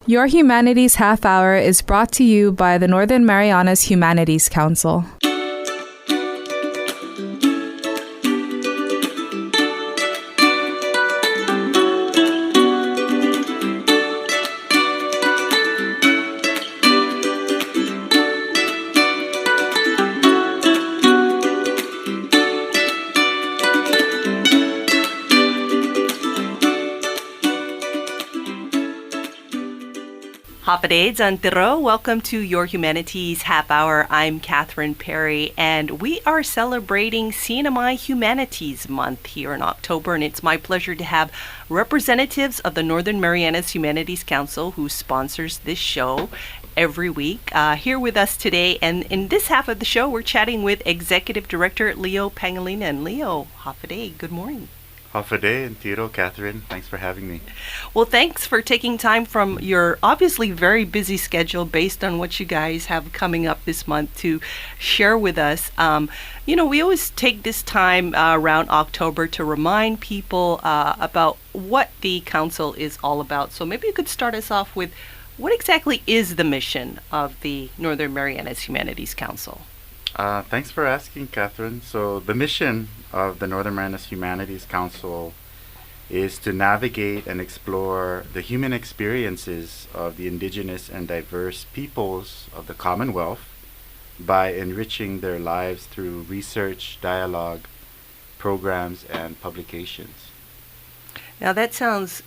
Your Humanities Half Hour is brought to you by the Northern Marianas Humanities Council. Hapaday Zantiro, welcome to Your Humanities Half Hour. I'm Catherine Perry, and we are celebrating CNMI Humanities Month here in October, and it's my pleasure to have representatives of the Northern Marianas Humanities Council, who sponsors this show every week, here with us today. And in this half of the show, we're chatting with Executive Director Leo Pangelinan. Leo, hapaday, good morning. Hapaday and Tiro, Catherine, thanks for having me. Well, thanks for taking time from your obviously very busy schedule based on what you guys have coming up this month to share with us. We always take this time around October to remind people about what the council is all about. So maybe you could start us off with what exactly is the mission of the Northern Marianas Humanities Council? Thanks for asking, Catherine. So the mission of the Northern Marianas Humanities Council is to navigate and explore the human experiences of the indigenous and diverse peoples of the Commonwealth by enriching their lives through research, dialogue, programs, and publications. Now that sounds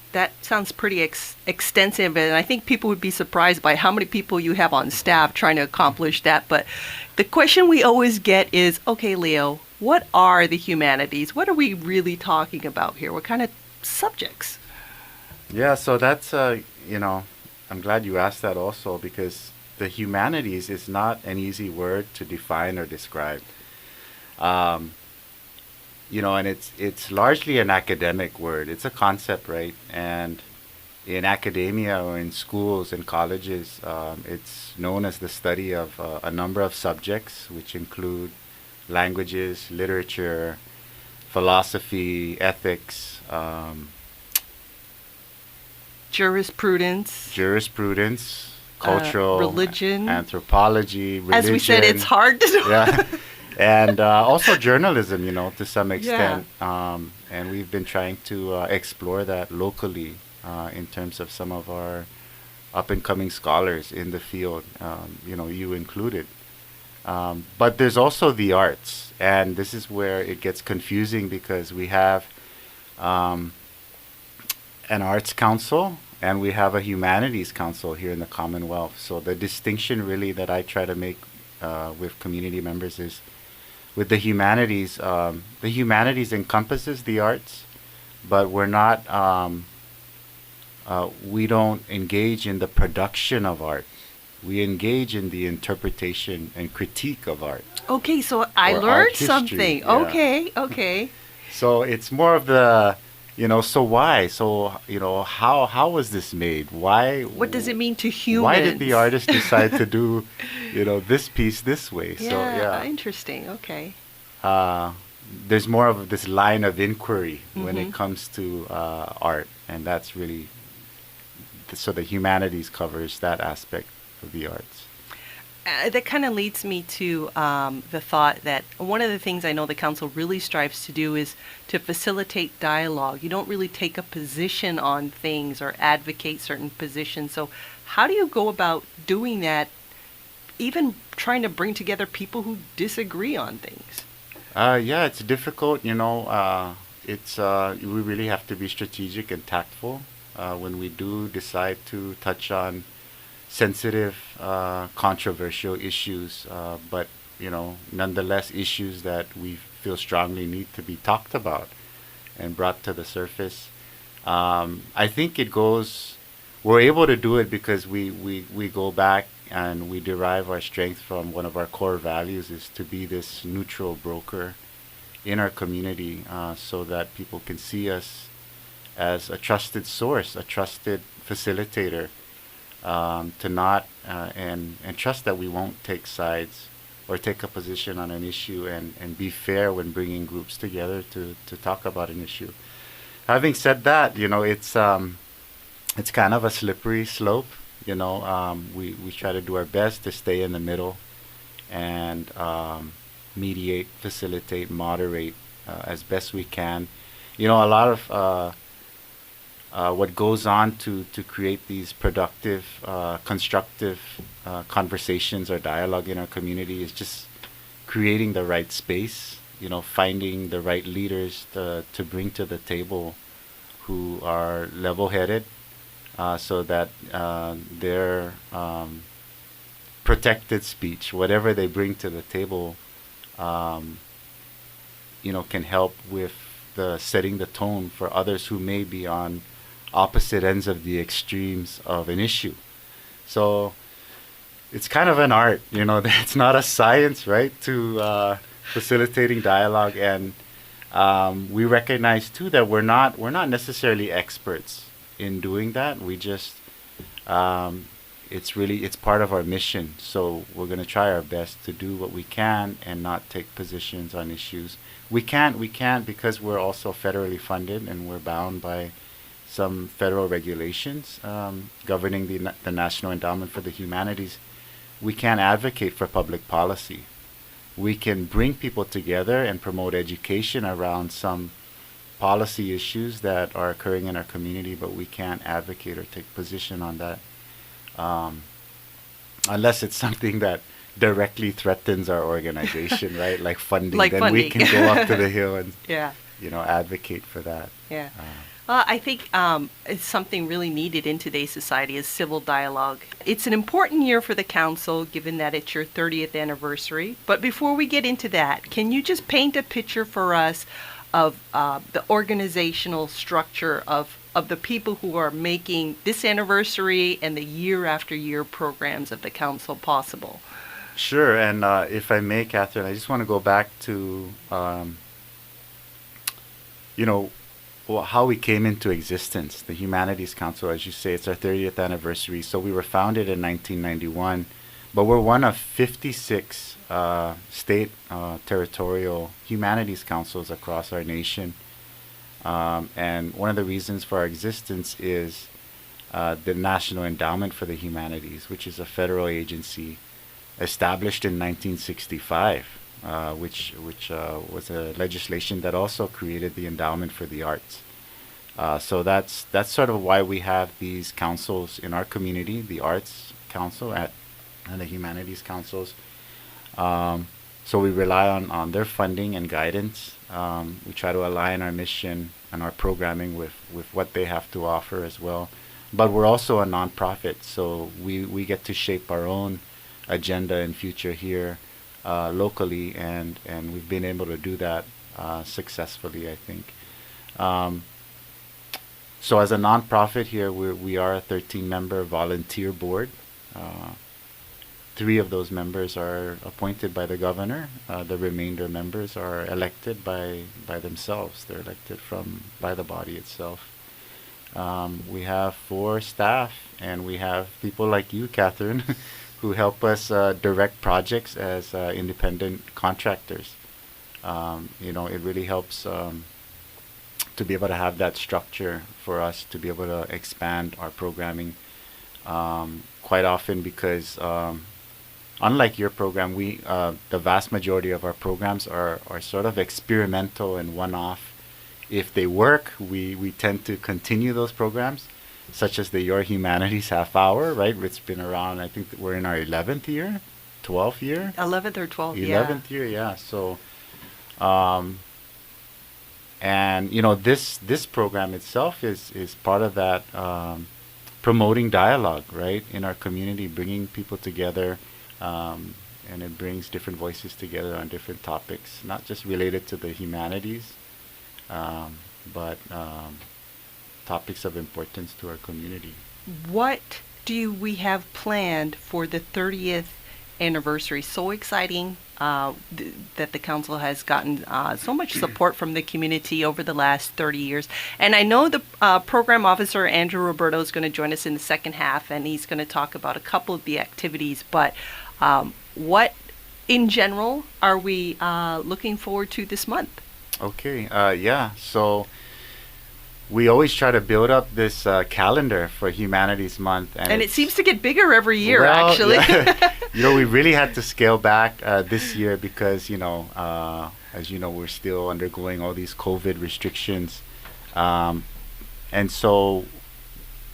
pretty extensive, and I think people would be surprised by how many people you have on staff trying to accomplish that. But the question we always get is, okay, Leo, what are the humanities? What are we really talking about here? What kind of subjects? Yeah, so that's, I'm glad you asked that also, because the humanities is not an easy word to define or describe. And it's largely an academic word. It's a concept, right? And in academia or in schools and colleges, it's known as the study of a number of subjects, which include languages, literature, philosophy, ethics, jurisprudence, cultural, religion, anthropology, religion. As we said, it's hard to do. Yeah. And also journalism, to some extent. Yeah. And we've been trying to explore that locally in terms of some of our up-and-coming scholars in the field, you included. But there's also the arts, and this is where it gets confusing because we have an arts council and we have a humanities council here in the Commonwealth. So the distinction really that I try to make with community members is with the humanities encompasses the arts, but we're not, we don't engage in the production of art. We engage in the interpretation and critique of art. Okay, so I learned something. Yeah. Okay. So it's more of the, so why? So, how was this made? Why? What does it mean to humans? Why did the artist decide to do, this piece this way? Yeah, so, yeah. Interesting. Okay. There's more of this line of inquiry when it comes to art, and that's really, so the humanities covers that aspect of the arts. That kind of leads me to the thought that one of the things I know the council really strives to do is to facilitate dialogue. You don't really take a position on things or advocate certain positions. So how do you go about doing that, even trying to bring together people who disagree on things? It's difficult. It's we really have to be strategic and tactful when we do decide to touch on sensitive, controversial issues, but nonetheless issues that we feel strongly need to be talked about and brought to the surface. I think we're able to do it because we go back and we derive our strength from one of our core values is to be this neutral broker in our community, so that people can see us as a trusted source, a trusted facilitator, to not and trust that we won't take sides or take a position on an issue, and be fair when bringing groups together to talk about an issue. Having said that, it's kind of a slippery slope We try to do our best to stay in the middle and mediate, facilitate, moderate as best we can. A lot of what goes on to create these productive, constructive conversations or dialogue in our community is just creating the right space, finding the right leaders to bring to the table who are level-headed so that their protected speech, whatever they bring to the table, can help with the setting the tone for others who may be on opposite ends of the extremes of an issue. So it's kind of an art, it's not a science, right, to facilitating dialogue. And we recognize too that we're not necessarily experts in doing that. We just it's part of our mission. So we're going to try our best to do what we can and not take positions on issues. We can't because we're also federally funded and we're bound by some federal regulations governing the National Endowment for the Humanities. We can't advocate for public policy. We can bring people together and promote education around some policy issues that are occurring in our community, but we can't advocate or take position on that unless it's something that directly threatens our organization, right? Like funding. Like then funding. We can go up to the hill and Yeah. advocate for that. Yeah. I think it's something really needed in today's society is civil dialogue. It's an important year for the council, given that it's your 30th anniversary. But before we get into that, can you just paint a picture for us of the organizational structure of the people who are making this anniversary and the year after year programs of the council possible? Sure, and if I may, Catherine, I just want to go back to, how we came into existence. The Humanities Council, as you say, it's our 30th anniversary. So we were founded in 1991, but we're one of 56 state territorial humanities councils across our nation. And one of the reasons for our existence is the National Endowment for the Humanities, which is a federal agency established in 1965, which was a legislation that also created the endowment for the arts. So that's sort of why we have these councils in our community, the Arts Council and the Humanities Councils. So we rely on their funding and guidance. We try to align our mission and our programming with what they have to offer as well. But we're also a nonprofit, so we get to shape our own agenda and future here locally, and we've been able to do that successfully, I think. So as a nonprofit here, we are a 13-member volunteer board. 3 of those members are appointed by the governor. The remainder members are elected by themselves. They're elected by the body itself. We have 4 staff, and we have people like you, Catherine, who help us direct projects as independent contractors. It really helps to be able to have that structure for us to be able to expand our programming quite often, because unlike your program, the vast majority of our programs are sort of experimental and one-off. If they work, we tend to continue those programs, such as the Your Humanities Half Hour, right? It's been around, I think we're in our 11th year, 12th year? 11th or 12th, yeah. 11th year, yeah. So, and this program itself is part of that promoting dialogue, right, in our community, bringing people together, and it brings different voices together on different topics, not just related to the humanities, but topics of importance to our community. What do we have planned for the 30th anniversary? So exciting that the council has gotten so much support from the community over the last 30 years. And I know the program officer, Andrew Roberto, is going to join us in the second half, and he's going to talk about a couple of the activities. But what, in general, are we looking forward to this month? Okay, yeah. So we always try to build up this calendar for Humanities Month, and it seems to get bigger every year, well, actually. Yeah. We really had to scale back this year because, as you know, we're still undergoing all these COVID restrictions. And so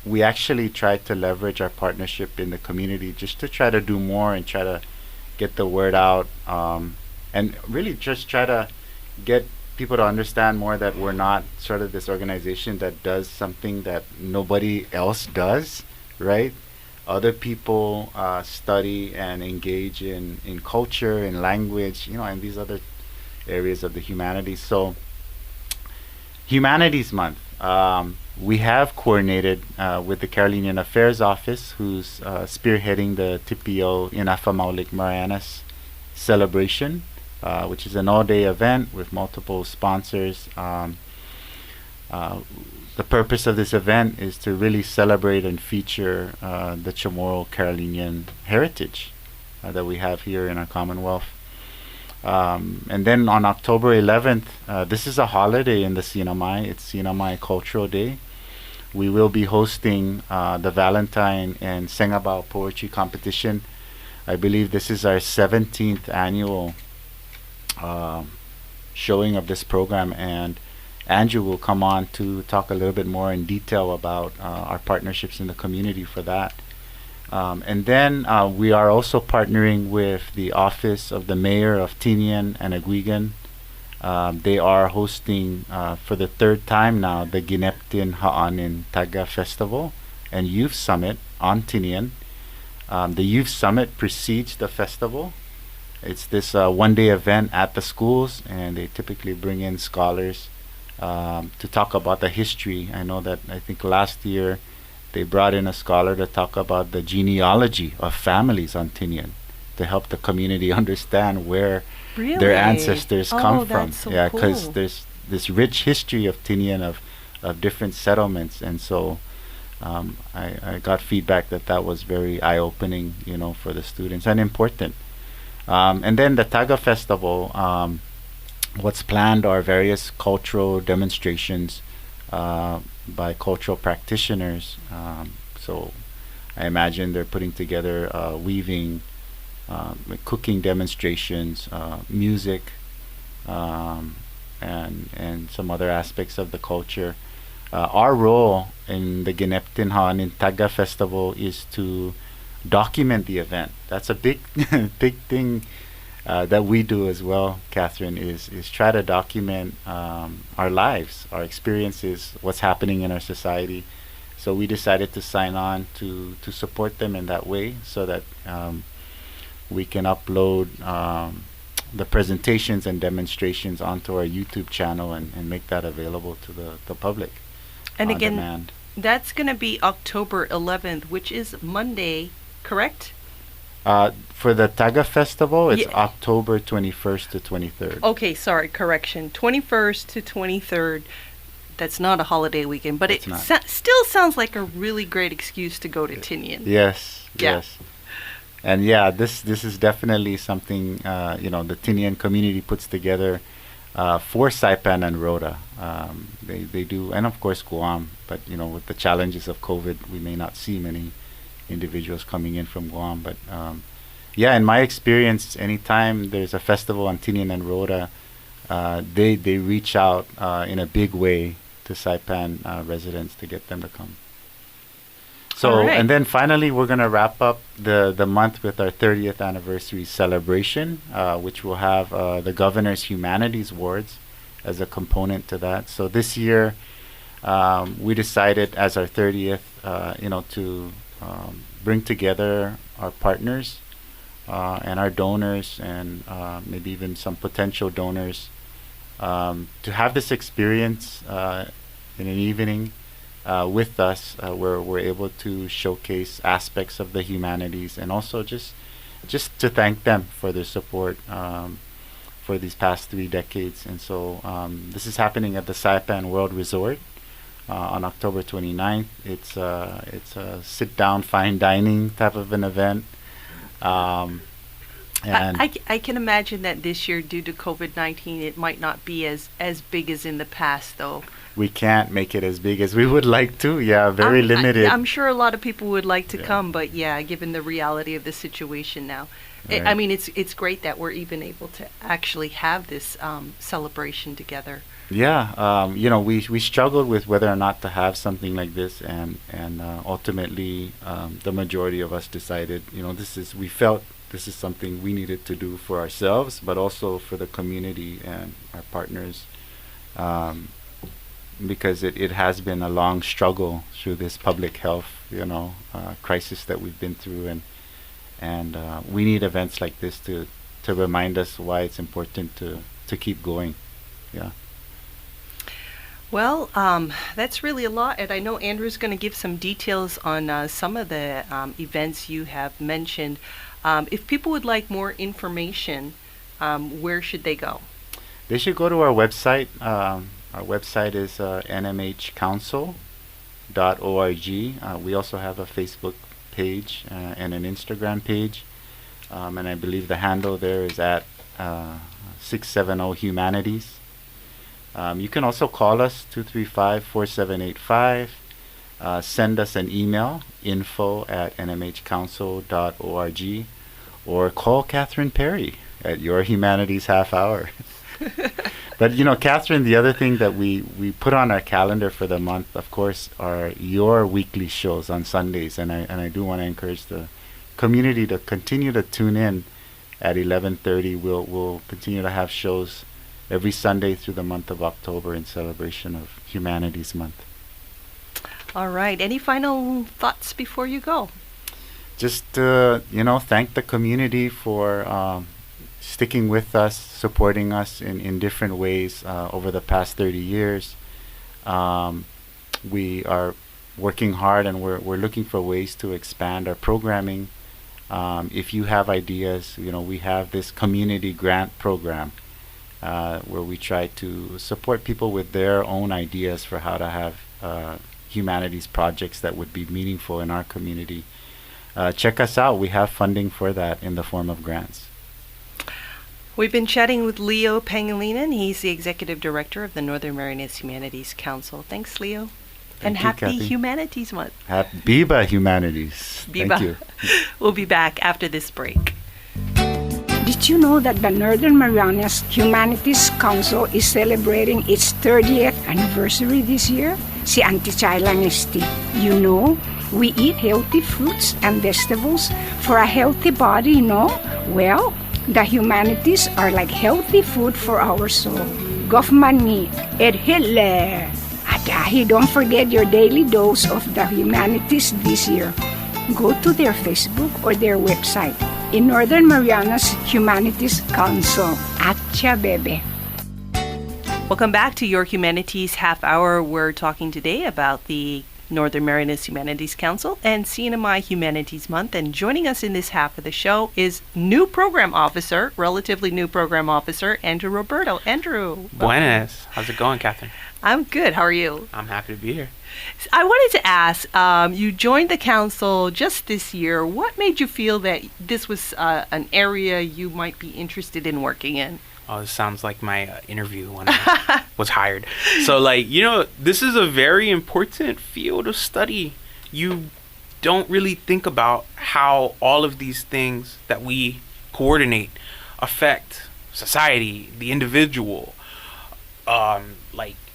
we actually tried to leverage our partnership in the community just to try to do more and try to get the word out, and really just try to get people to understand more that we're not sort of this organization that does something that nobody else does, right? Other people study and engage in culture, in language, and these other areas of the humanities. So, Humanities Month. We have coordinated with the Carolinian Affairs Office, who's spearheading the TPO Inafamaulik Marianas celebration, which is an all-day event with multiple sponsors. The purpose of this event is to really celebrate and feature the Chamorro Carolinian heritage that we have here in our Commonwealth. And then on October 11th, this is a holiday in the CNMI. It's CNMI Cultural Day. We will be hosting the Valentine and Sengabao Poetry Competition. I believe this is our 17th annual showing of this program, and Andrew will come on to talk a little bit more in detail about our partnerships in the community for that. And then we are also partnering with the Office of the Mayor of Tinian and Aguigan. They are hosting for the third time now the Gineptin Haanin Taga Festival and Youth Summit on Tinian. The Youth Summit precedes the festival. It's this one-day event at the schools, and they typically bring in scholars to talk about the history. I think last year they brought in a scholar to talk about the genealogy of families on Tinian to help the community understand where their ancestors come from. That's so Yeah, cool. because there's this rich history of Tinian of different settlements, and so I got feedback that was very eye-opening, for the students, and important. And then the Taga Festival, what's planned are various cultural demonstrations by cultural practitioners. So I imagine they're putting together weaving, cooking demonstrations, music, and some other aspects of the culture. Our role in the Gineptin Haanin Taga Festival is to document the event. That's a big big thing that we do as well, Catherine, is try to document our lives, our experiences, what's happening in our society. So we decided to sign on to support them in that way, so that we can upload the presentations and demonstrations onto our YouTube channel and make that available to the public. And on again, demand. that's going to be October 11th, which is Monday, correct? For the Taga Festival, it's Yeah. October 21st to 23rd. Okay, sorry, correction. 21st to 23rd. That's not a holiday weekend, but It's it not. still sounds like a really great excuse to go to Tinian. Yes, Yeah. yes. And yeah, this is definitely something the Tinian community puts together for Saipan and Rhoda. They do, and of course Guam. But with the challenges of COVID, we may not see many individuals coming in from Guam. But yeah, in my experience, anytime there's a festival on Tinian and Rhoda, they reach out in a big way to Saipan residents to get them to come. So, All right. and then finally, we're going to wrap up the month with our 30th anniversary celebration, which will have the Governor's Humanities Awards as a component to that. So this year, we decided as our 30th, to bring together our partners and our donors, and maybe even some potential donors, to have this experience in an evening with us, where we're able to showcase aspects of the humanities, and also just to thank them for their support for these past 3 decades. And so this is happening at the Saipan World Resort on October 29th. It's a sit-down fine dining type of an event. And I can imagine that this year, due to COVID-19, it might not be as big as in the past, though. we can't make it as big as we would like to. Yeah, very limited. I'm sure a lot of people would like to come, but yeah, given the reality of the situation now, Right. I mean, it's great that we're even able to actually have this celebration together. Yeah, we struggled with whether or not to have something like this, and ultimately, the majority of us decided, we felt this is something we needed to do for ourselves, but also for the community and our partners, because it has been a long struggle through this public health, crisis that we've been through, and we need events like this to remind us why it's important to keep going. Yeah. Well, that's really a lot, and I know Andrew's going to give some details on some of the events you have mentioned. If people would like more information, where should they go? They should go to our website. Our website is nmhcouncil.org. We also have a Facebook page and an Instagram page, and I believe the handle there is at 670 Humanities. You can also call us 235-4785. Send us an email, info@nmhcouncil.org, or call Catherine Perry at Your Humanities Half Hour. But Catherine, the other thing that we put on our calendar for the month, of course, are your weekly shows on Sundays, and I do want to encourage the community to continue to tune in at 11:30. We'll continue to have shows every Sunday through the month of October in celebration of Humanities Month. All right. Any final thoughts before you go? Just thank the community for sticking with us, supporting us in different ways over the past 30 years. We are working hard, and we're looking for ways to expand our programming. If you have ideas, we have this community grant program where we try to support people with their own ideas for how to have humanities projects that would be meaningful in our community. Check us out. We have funding for that in the form of grants. We've been chatting with Leo Pangelinan. He's the Executive Director of the Northern Marianas Humanities Council. Thanks, Leo. And Thank you, happy Kathy. Humanities Month. Viva Humanities. Viva. Thank you. We'll be back after this break. Did you know that the Northern Marianas Humanities Council is celebrating its 30th anniversary this year? Si Auntie Chayla Nesti. We eat healthy fruits and vegetables for a healthy body, no? Well, the humanities are like healthy food for our soul. Goffmani, Ed Hitler. Adahi, don't forget your daily dose of the humanities this year. Go to their Facebook or their website in Northern Marianas Humanities Council. Atcha bebe. Welcome back to Your Humanities Half Hour. We're talking today about the Northern Marianas Humanities Council and CNMI Humanities Month. And joining us in this half of the show is relatively new program officer, Andrew Roberto. Andrew. Buenas. How's it going, Catherine? I'm good. How are you? I'm happy to be here. I wanted to ask, you joined the council just this year. What made you feel that this was an area you might be interested in working in? Oh, this sounds like my interview when I was hired. So, this is a very important field of study. You don't really think about how all of these things that we coordinate affect society, the individual,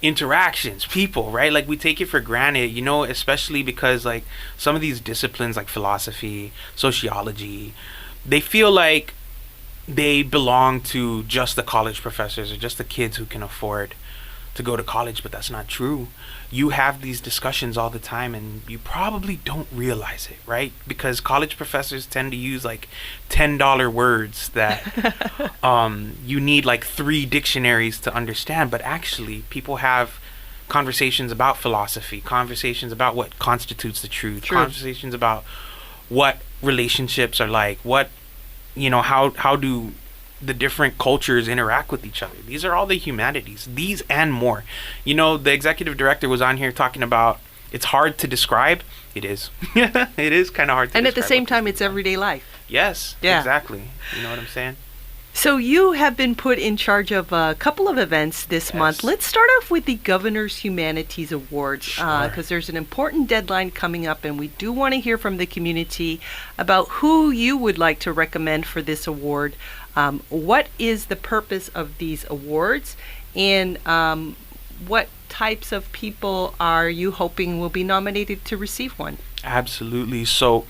interactions, people, right? We take it for granted, especially because some of these disciplines like philosophy, sociology, they feel like they belong to just the college professors or just the kids who can afford to go to college, but that's not true. You have these discussions all the time, and you probably don't realize it, right? Because college professors tend to use $10 words that you need 3 dictionaries to understand, but actually people have conversations about philosophy, conversations about what constitutes the truth, conversations about what relationships are like, what how do the different cultures interact with each other. These are all the humanities, these and more. The executive director was on here talking about it's hard to describe. It is. It is kind of hard to describe. And at the same time, it's everyday life. Yes, yeah. Exactly. You know what I'm saying? So you have been put in charge of a couple of events this month. Let's start off with the Governor's Humanities Awards, because there's an important deadline coming up, and we do want to hear from the community about who you would like to recommend for this award. What is the purpose of these awards, and what types of people are you hoping will be nominated to receive one? Absolutely. So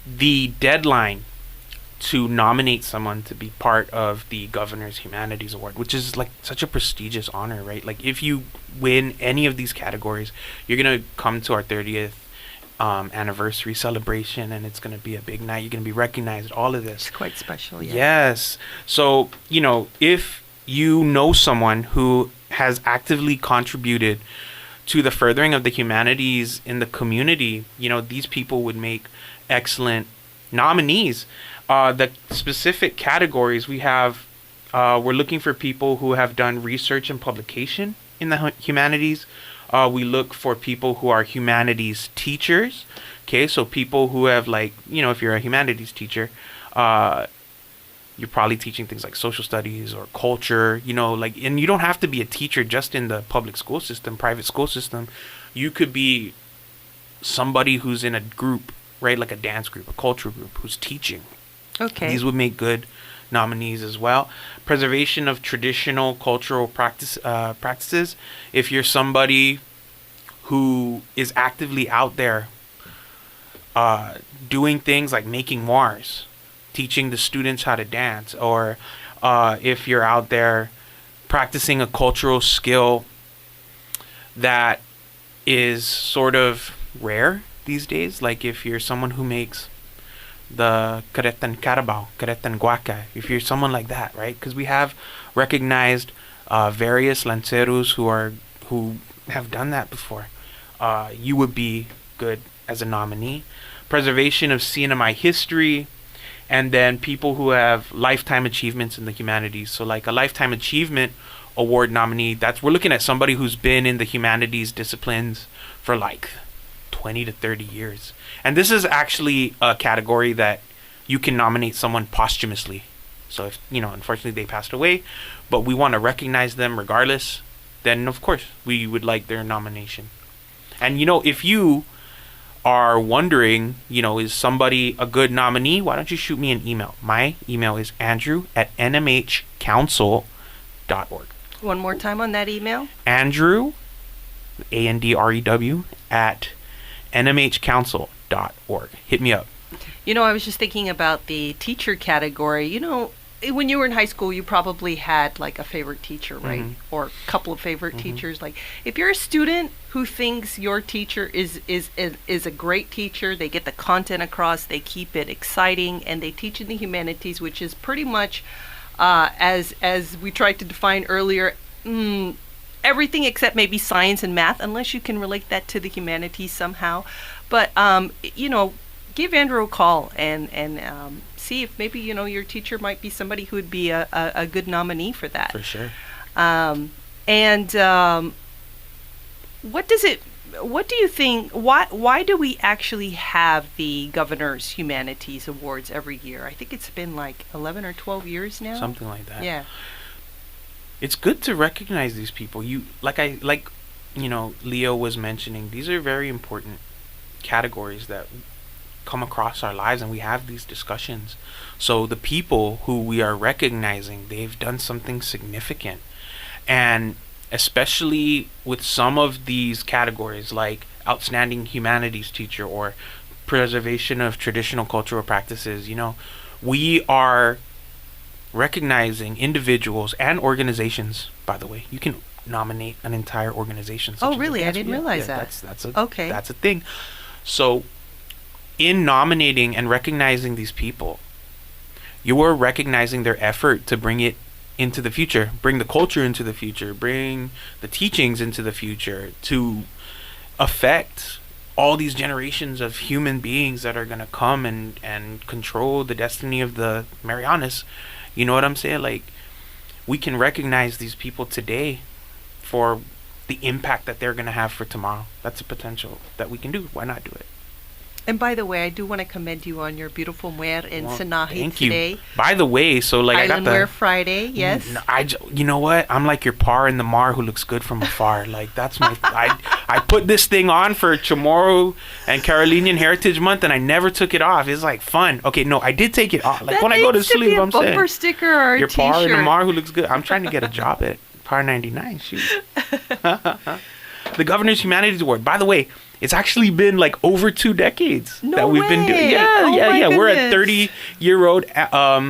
the deadline to nominate someone to be part of the Governor's Humanities Award, which is like such a prestigious honor, right? Like if you win any of these categories, you're going to come to our 30th anniversary celebration, and it's going to be a big night. You're going to be recognized, all of this. It's quite special, yeah. Yes. So, if you know someone who has actively contributed to the furthering of the humanities in the community, these people would make excellent nominees. The specific categories we have, we're looking for people who have done research and publication in the humanities. We look for people who are humanities teachers. Okay, so people who have if you're a humanities teacher, you're probably teaching things like social studies or culture, and you don't have to be a teacher just in the public school system, private school system. You could be somebody who's in a group, right? Like a dance group, a cultural group who's teaching. Okay. These would make good nominees as well. Preservation of traditional cultural practices. If you're somebody who is actively out there doing things like making moires, teaching the students how to dance, or if you're out there practicing a cultural skill that is sort of rare these days, like if you're someone who makes the Karetan Carabao, Karetan Guaca, if you're someone like that, right? Because we have recognized various lanceros who have done that before. You would be good as a nominee. Preservation of CNMI history, and then people who have lifetime achievements in the humanities. So like a lifetime achievement award nominee, we're looking at somebody who's been in the humanities disciplines for like 20 to 30 years. And this is actually a category that you can nominate someone posthumously. So if, unfortunately they passed away, but we want to recognize them regardless, then of course we would like their nomination. And if you are wondering, is somebody a good nominee, why don't you shoot me an email? My email is andrew@nmhcouncil.org. One more time on that email. Andrew, ANDREW, @nmhcouncil.org. Hit me up. I was just thinking about the teacher category. When you were in high school, you probably had like a favorite teacher, right? Mhm. Or a couple of favorite teachers. Like if you're a student who thinks your teacher is a great teacher, they get the content across, they keep it exciting, and they teach in the humanities, which is pretty much as we tried to define earlier, everything except maybe science and math, unless you can relate that to the humanities somehow. But give Andrew a call and see if maybe your teacher might be somebody who would be a good nominee for that. For sure. What do you think? Why do we actually have the Governor's Humanities Awards every year? I think it's been like 11 or 12 years now. Something like that. Yeah. It's good to recognize these people. Leo was mentioning, these are very important categories that come across our lives, and we have these discussions. So the people who we are recognizing, they've done something significant. And especially with some of these categories, like outstanding humanities teacher or preservation of traditional cultural practices, we are recognizing individuals and organizations. By the way, you can nominate an entire organization. Oh, really? I didn't realize that. That's a thing. So in nominating and recognizing these people, you are recognizing their effort to bring it into the future, bring the culture into the future, bring the teachings into the future, to affect all these generations of human beings that are going to come and control the destiny of the Marianas. You know what I'm saying? Like, we can recognize these people today for the impact that they're going to have for tomorrow. That's a potential that we can do. Why not do it? And by the way, I do want to commend you on your beautiful muer in Well, Sanahi thank today. you. By the way, so like I got Island the Wear Friday, yes. You know what? I'm like your par in the mar who looks good from afar. Like that's my. I put this thing on for Chamorro and Carolinian Heritage Month, and I never took it off. It's like fun. Okay, no, I did take it off. Like That when I go to needs be sleep, a I'm saying bumper sticker or a your t-shirt. par in the mar who looks good. I'm trying to get a job at Par 99. Shoot. The Governor's Humanities Award. By the way, it's actually been like over 2 decades No that we've been doing. way. Yeah, Oh yeah, my yeah. We're a goodness. 30-year-old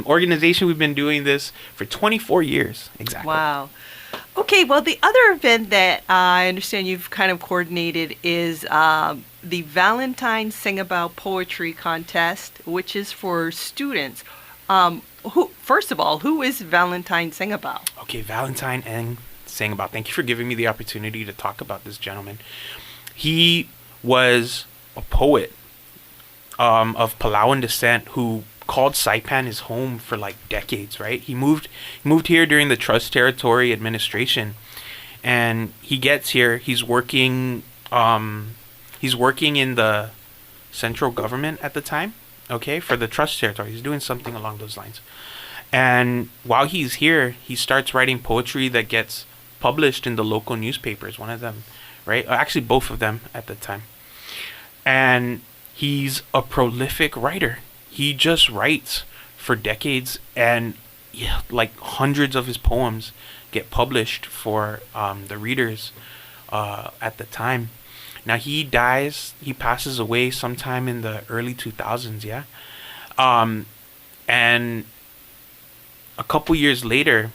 organization. We've been doing this for 24 years. Exactly. Wow. Okay, well, the other event that I understand you've kind of coordinated is the Valentine Sing About Poetry Contest, which is for students. First of all, who is Valentine Sing About? Okay, Valentine and Sing About. Thank you for giving me the opportunity to talk about this gentleman. He was a poet of Palauan descent who called Saipan his home for like decades, right? He moved here during the Trust Territory administration, and he gets here. He's working in the central government at the time, okay, for the Trust Territory. He's doing something along those lines. And while he's here, he starts writing poetry that gets published in the local newspapers, one of them, right? Actually, both of them at the time. And he's a prolific writer. He just writes for decades, and yeah, like hundreds of his poems get published for the readers at the time. Now he passes away sometime in the early 2000s, yeah? And a couple years later,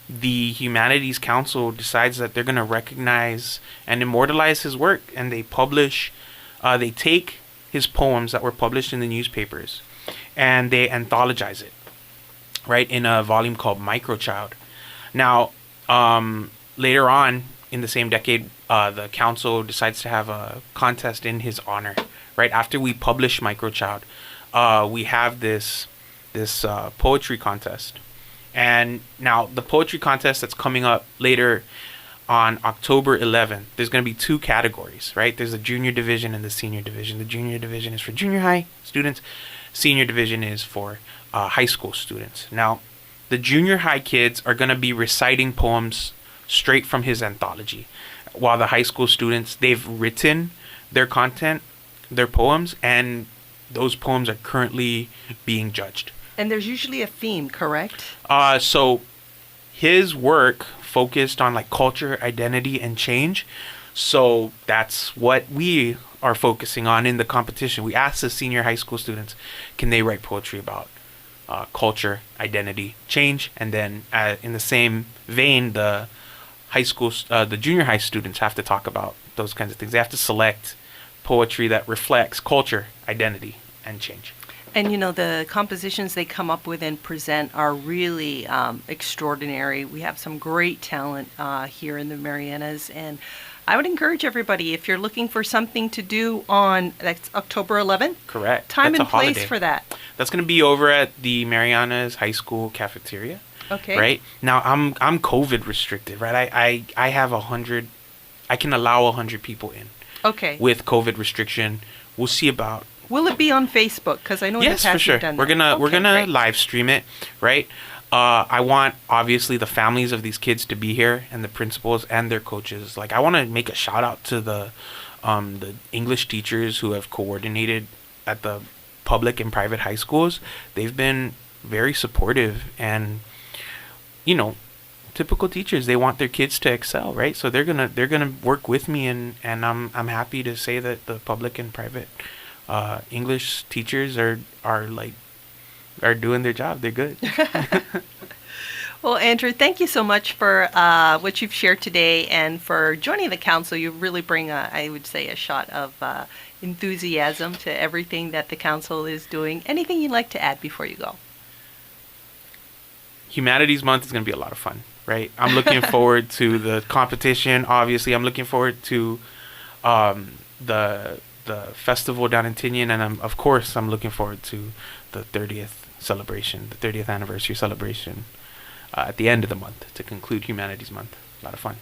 the Humanities Council decides that they're going to recognize and immortalize his work, and they take his poems that were published in the newspapers and they anthologize it, right, in a volume called Microchild. Now, later on in the same decade, the council decides to have a contest in his honor, right? After we publish Microchild, we have this poetry contest. And now the poetry contest that's coming up later on October 11th, there's going to be 2 categories, right? There's the junior division and the senior division. The junior division is for junior high students. Senior division is for high school students. Now, the junior high kids are going to be reciting poems straight from his anthology, while the high school students, they've written their content, their poems, and those poems are currently being judged. And there's usually a theme, correct? So his work focused on like culture, identity, and change. So that's what we are focusing on in the competition. We asked the senior high school students, can they write poetry about culture, identity, change? And then in the same vein, the junior high students have to talk about those kinds of things. They have to select poetry that reflects culture, identity, and change. And you know, the compositions they come up with and present are really extraordinary. We have some great talent here in the Marianas, and I would encourage everybody, if you're looking for something to do that's October 11th. Correct. Time That's and a place holiday. for that. That's going to be over at the Marianas High School cafeteria. Okay. Right now, I'm COVID restricted. Right, I have 100. I can allow 100 people in. Okay. With COVID restriction, we'll see about. Will it be on Facebook? Because I know in the Yes, past for sure. you've done We're that. gonna Great. live stream it, right? I want obviously the families of these kids to be here, and the principals and their coaches. Like, I want to make a shout out to the English teachers who have coordinated at the public and private high schools. They've been very supportive, and you know, typical teachers, they want their kids to excel, right? So they're gonna work with me, and I'm happy to say that the public and private English teachers are doing their job. They're good. Well, Andrew, thank you so much for what you've shared today and for joining the council. You really bring, I would say, a shot of enthusiasm to everything that the council is doing. Anything you'd like to add before you go? Humanities Month is going to be a lot of fun, right? I'm looking forward to the competition. Obviously, I'm looking forward to the festival down in Tinian, and of course, I'm looking forward to the 30th celebration, the 30th anniversary celebration at the end of the month to conclude Humanities Month. A lot of fun.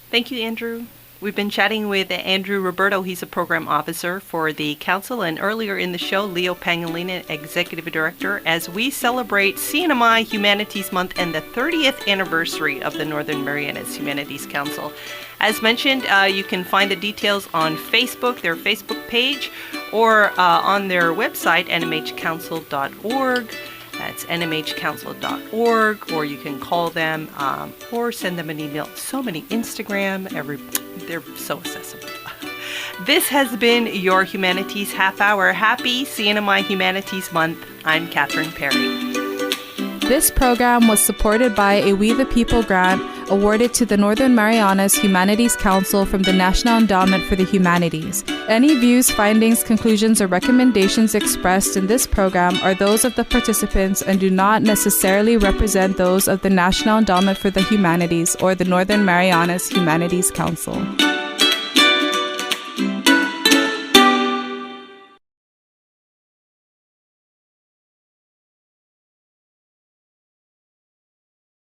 Thank you, Andrew. We've been chatting with Andrew Roberto. He's a program officer for the council, and earlier in the show, Leo Pangelinan, executive director, as we celebrate CNMI Humanities Month and the 30th anniversary of the Northern Marianas Humanities Council. As mentioned, you can find the details on Facebook, their Facebook page, or on their website, nmhcouncil.org. That's nmhcouncil.org, or you can call them or send them an email. So many Instagram, they're so accessible. This has been your Humanities Half Hour. Happy CNMI Humanities Month. I'm Catherine Perry. This program was supported by a We the People grant awarded to the Northern Marianas Humanities Council from the National Endowment for the Humanities. Any views, findings, conclusions, or recommendations expressed in this program are those of the participants and do not necessarily represent those of the National Endowment for the Humanities or the Northern Marianas Humanities Council.